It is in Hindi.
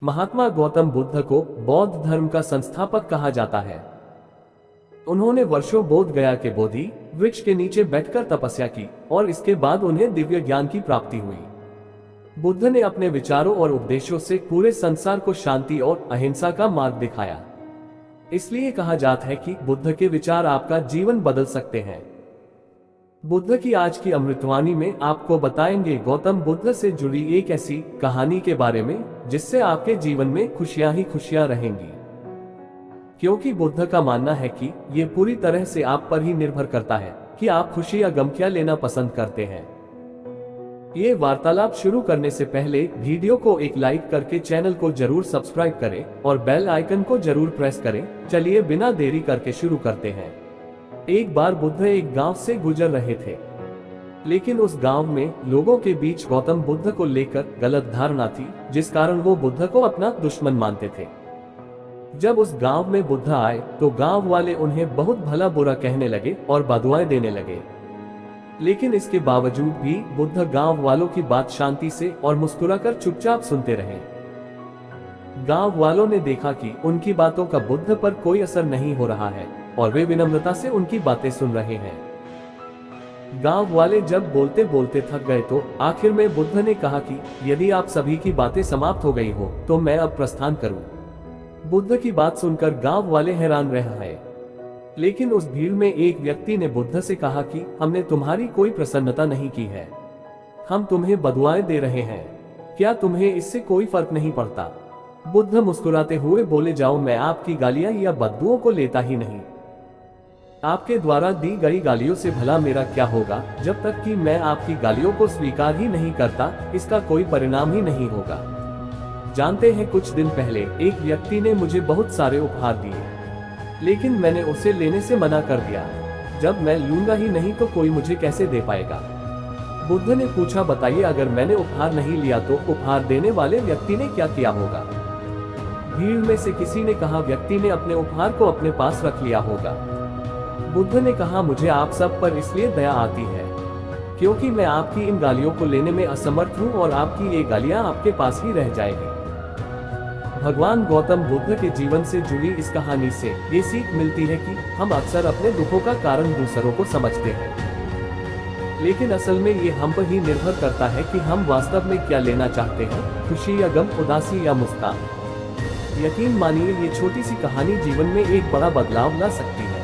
महात्मा गौतम बुद्ध को बौद्ध धर्म का संस्थापक कहा जाता है। उन्होंने वर्षों बोध गया के बोधि वृक्ष के नीचे बैठकर तपस्या की और इसके बाद उन्हें दिव्य ज्ञान की प्राप्ति हुई। बुद्ध ने अपने विचारों और उपदेशों से पूरे संसार को शांति और अहिंसा का मार्ग दिखाया। इसलिए कहा जाता है कि बुद्ध के विचार आपका जीवन बदल सकते हैं। बुद्ध की आज की अमृतवाणी में आपको बताएंगे गौतम बुद्ध से जुड़ी एक ऐसी कहानी के बारे में जिससे आपके जीवन में खुशियां ही खुशियां रहेंगी, क्योंकि बुद्ध का मानना है कि ये पूरी तरह से आप पर ही निर्भर करता है कि आप खुशी या गम क्या लेना पसंद करते हैं। ये वार्तालाप शुरू करने से पहले वीडियो को एक लाइक करके चैनल को जरूर सब्सक्राइब करें और बेल आइकन को जरूर प्रेस करें। चलिए बिना देरी करके शुरू करते हैं। एक बार बुद्ध एक गांव से गुजर रहे थे, लेकिन उस गांव में लोगों के बीच गौतम बुद्ध को लेकर गलत धारणा थी, जिस कारण वो बुद्ध को अपना दुश्मन मानते थे। जब उस गांव में बुद्ध आए तो गांव वाले उन्हें बहुत भला बुरा कहने लगे और बदुआएं देने लगे, लेकिन इसके बावजूद भी बुद्ध गांव वालों की बात शांति से और मुस्कुराकर चुपचाप सुनते रहे। गांव वालों ने देखा कि उनकी बातों का बुद्ध पर कोई असर नहीं हो रहा है और वे विनम्रता से उनकी बातें सुन रहे हैं। गांव वाले जब बोलते बोलते थक गए तो आखिर में बुद्ध ने कहा कि यदि आप सभी की बातें समाप्त हो गई हो तो मैं अब प्रस्थान करूं। बुद्ध की बात सुनकर गांव वाले हैरान रह गए, लेकिन उस भीड़ में एक व्यक्ति ने बुद्ध से कहा कि हमने तुम्हारी कोई प्रसन्नता नहीं की है, हम तुम्हें बदुआएं दे रहे हैं, क्या तुम्हें इससे कोई फर्क नहीं पड़ता? बुद्ध मुस्कुराते हुए बोले, जाओ, मैं आपकी गालियां या बददुओं को लेता ही नहीं। आपके द्वारा दी गई गालियों से भला मेरा क्या होगा? जब तक कि मैं आपकी गालियों को स्वीकार ही नहीं करता, इसका कोई परिणाम ही नहीं होगा। जानते हैं, कुछ दिन पहले एक व्यक्ति ने मुझे बहुत सारे उपहार दिए, लेकिन मैंने उसे लेने से मना कर दिया। जब मैं लूंगा ही नहीं तो कोई मुझे कैसे दे पाएगा? बुद्ध ने पूछा, बताइए, अगर मैंने उपहार नहीं लिया तो उपहार देने वाले व्यक्ति ने क्या किया होगा? भीड़ में से किसी ने कहा, व्यक्ति ने अपने उपहार को अपने पास रख लिया होगा। बुद्ध ने कहा, मुझे आप सब पर इसलिए दया आती है क्योंकि मैं आपकी इन गालियों को लेने में असमर्थ हूँ और आपकी ये गालियाँ आपके पास ही रह जाएगी। भगवान गौतम बुद्ध के जीवन से जुड़ी इस कहानी से ये सीख मिलती है कि हम अक्सर अपने दुखों का कारण दूसरों को समझते हैं, लेकिन असल में ये हम पर ही निर्भर करता है कि हम वास्तव में क्या लेना चाहते हैं, खुशी या गम, उदासी या मुस्कान। यकीन मानिए, ये छोटी सी कहानी जीवन में एक बड़ा बदलाव ला सकती है।